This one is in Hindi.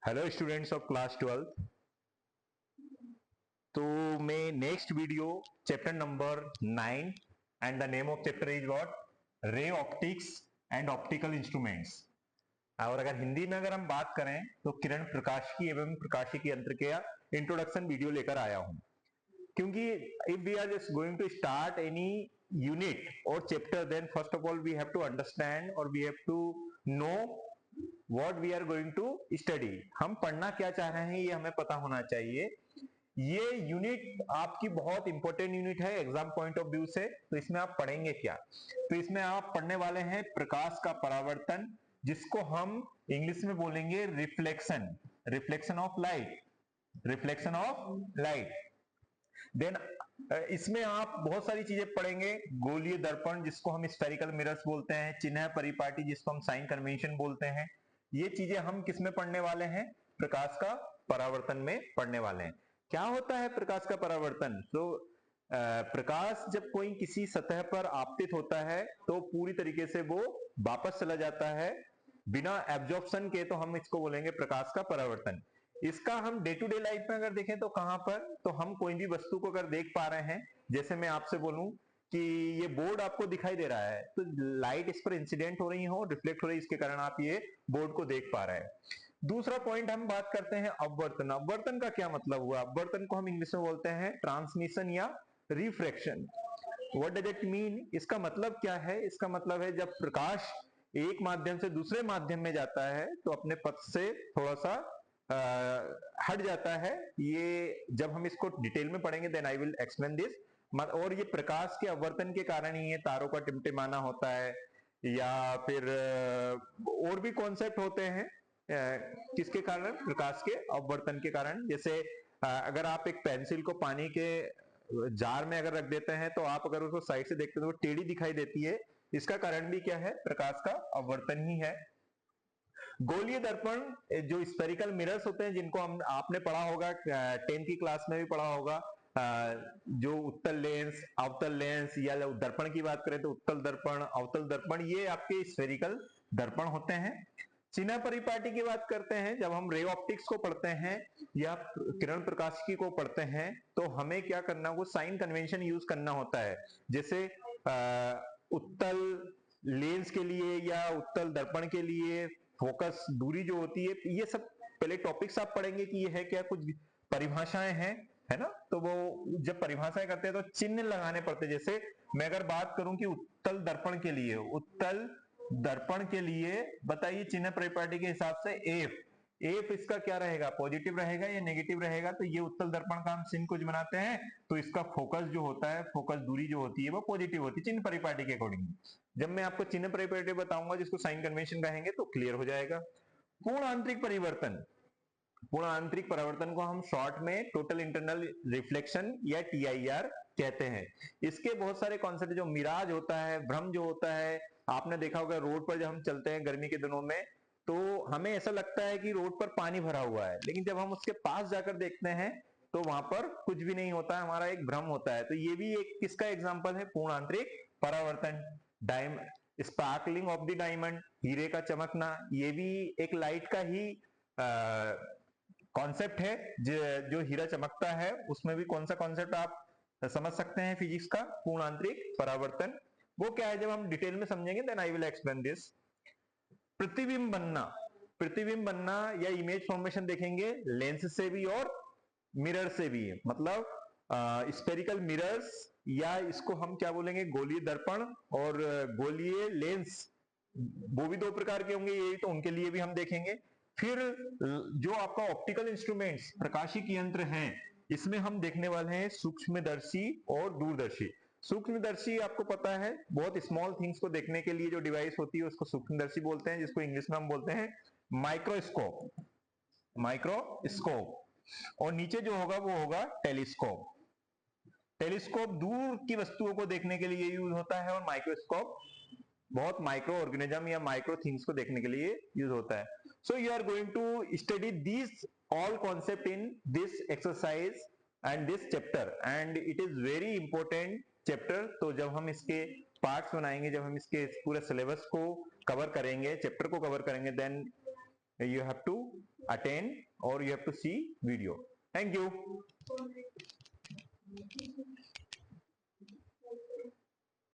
Hello students of class 12th। तो मैं next video chapter number 9 and the name of chapter is what, ray optics and optical instruments. और अगर हिंदी में अगर हम बात करें तो किरण प्रकाशिकी एवं प्रकाशिकी यंत्र के इंट्रोडक्शन वीडियो लेकर आया हूं, क्योंकि if we are just going to start any unit और chapter, then first of all we have to understand और we have to know what we are going to study. हम पढ़ना क्या चाह रहे हैं ये हमें पता होना चाहिए। ये यूनिट आपकी बहुत इंपॉर्टेंट यूनिट है एग्जाम पॉइंट ऑफ व्यू से। तो इसमें आप पढ़ेंगे क्या? तो इसमें आप पढ़ने वाले हैं प्रकाश का परावर्तन, जिसको हम इंग्लिश में बोलेंगे reflection, reflection of light, reflection of light. Then इसमें आप बहुत सारी चीजें पढ़ेंगे। गोलीय दर्पण, जिसको हम स्फेरिकल मिरर्स बोलते हैं, चिन्ह परिपाटी, जिसको हम साइन कन्वेंशन बोलते हैं। ये चीजें हम किस में पढ़ने वाले हैं? प्रकाश का परावर्तन में पढ़ने वाले हैं। क्या होता है प्रकाश का परावर्तन? तो प्रकाश जब कोई किसी सतह पर आपतित होता है तो पूरी तरीके से वो वापस चला जाता है बिना एब्जॉर्प्शन के, तो हम इसको बोलेंगे प्रकाश का परावर्तन। इसका हम डे टू डे लाइफ में अगर देखें तो कहां पर, तो हम कोई भी वस्तु को अगर देख पा रहे हैं, जैसे मैं आपसे बोलूं कि ये बोर्ड आपको दिखाई दे रहा है, तो लाइट इस पर इंसिडेंट हो रही हो, रिफ्लेक्ट हो रही है, इसके कारण आप ये बोर्ड को देख पा रहे हैं। दूसरा पॉइंट हम बात करते हैं अपवर्तन। अपवर्तन का क्या मतलब हुआ? अपवर्तन को हम इंग्लिश में बोलते हैं ट्रांसमिशन या refraction. What does it mean? इसका मतलब क्या है? इसका मतलब है जब प्रकाश एक माध्यम से दूसरे माध्यम में जाता है तो अपने पथ से थोड़ा सा हट जाता है। ये जब हम इसको डिटेल में पढ़ेंगे then I will explain this. और ये प्रकाश के अपवर्तन के कारण ही ये तारों का टिमटिमाना होता है, या फिर और भी कॉन्सेप्ट होते हैं किसके कारण? प्रकाश के अपवर्तन के कारण। जैसे अगर आप एक पेंसिल को पानी के जार में अगर रख देते हैं तो आप अगर उसको साइड से देखते हैं तो वो टेढ़ी दिखाई देती है। इसका कारण भी क्या है? प्रकाश का अपवर्तन ही है। गोलीय दर्पण, जो स्फेरिकल मिरर्स होते हैं, जिनको हम आपने पढ़ा होगा 10th की क्लास में भी पढ़ा होगा, जो उत्तल लेंस, अवतल लेंस, या दर्पण की बात करें तो उत्तल दर्पण, अवतल दर्पण, ये आपके स्फेरिकल दर्पण होते हैं। चिन्ह परिपाटी की बात करते हैं, जब हम रे ऑप्टिक्स को पढ़ते हैं या किरण प्रकाशिकी को पढ़ते हैं तो हमें क्या करना, वो साइन कन्वेंशन यूज करना होता है। जैसे उत्तल लेंस के लिए या उत्तल दर्पण के लिए फोकस दूरी जो होती है, ये सब पहले टॉपिक्स आप पढ़ेंगे कि ये है क्या, कुछ परिभाषाएं हैं, है ना। तो वो जब परिभाषाएं करते हैं तो चिन्ह लगाने पड़ते हैं। जैसे मैं अगर बात करूं कि उत्तल दर्पण के लिए, उत्तल दर्पण के लिए बताइए चिन्ह परिपाटी के हिसाब से एफ, एफ इसका क्या रहेगा? पॉजिटिव रहेगा या नेगेटिव रहेगा? तो ये उत्तल दर्पण का हम चिन्ह कुछ बनाते हैं तो इसका फोकस जो होता है, फोकस दूरी जो होती है वो पॉजिटिव होती है चिन्ह परिपाटी के अकॉर्डिंग। जब मैं आपको चिन्ह परिपाटी बताऊंगा जिसको साइन कन्वेंशन कहेंगे तो क्लियर हो जाएगा। पूर्ण आंतरिक परिवर्तन, पूर्ण आंतरिक परिवर्तन को हम शॉर्ट में टोटल इंटरनल रिफ्लेक्शन या टीआईआर कहते हैं। इसके बहुत सारे कॉन्सेप्ट, जो मिराज होता है, भ्रम जो होता है, आपने देखा होगा रोड पर जब हम चलते हैं गर्मी के दिनों में तो हमें ऐसा लगता है कि रोड पर पानी भरा हुआ है, लेकिन जब हम उसके पास जाकर देखते हैं तो वहां पर कुछ भी नहीं होता है, हमारा एक भ्रम होता है। तो ये भी एक किसका एग्जाम्पल है? पूर्ण आंतरिक परावर्तन। स्पार्कलिंग ऑफ द डायमंड, हीरे का चमकना, ये भी एक लाइट का ही कॉन्सेप्ट है। जो हीरा चमकता है उसमें भी कौन सा कॉन्सेप्ट आप समझ सकते हैं फिजिक्स का? पूर्ण आंतरिक परावर्तन। वो क्या है जब हम डिटेल में समझेंगे then I will explain this. प्रतिबिंब बनना, प्रतिबिंब बनना या इमेज फॉर्मेशन देखेंगे लेंस से भी और मिरर से भी। मतलब स्पेरिकल मिरर्स, या इसको हम क्या बोलेंगे, गोलीय दर्पण और गोलीय लेंस, वो भी दो प्रकार के होंगे, ये तो उनके लिए भी हम देखेंगे। फिर जो आपका ऑप्टिकल इंस्ट्रूमेंट्स, प्रकाशिक यंत्र हैं, इसमें हम देखने वाले हैं सूक्ष्मदर्शी और दूरदर्शी। सूक्ष्मदर्शी आपको पता है, बहुत स्मॉल थिंग्स को देखने के लिए जो डिवाइस होती है उसको सूक्ष्मदर्शी बोलते हैं, जिसको इंग्लिश में हम बोलते हैं माइक्रोस्कोप, माइक्रोस्कोप। और नीचे जो होगा वो होगा टेलीस्कोप। टेलीस्कोप दूर की वस्तुओं को देखने के लिए यूज होता है और माइक्रोस्कोप बहुत माइक्रो ऑर्गेनिज्म या माइक्रो थिंग्स को देखने के लिए यूज होता है। So you are going to study this all concept in this exercise and this chapter, and it is very important chapter. तो जब हम इसके पार्ट्स बनाएंगे, जब हम इसके पूरे सिलेबस को कवर करेंगे, चैप्टर को कवर करेंगे, then you have to attend or you have to see video. Thank you.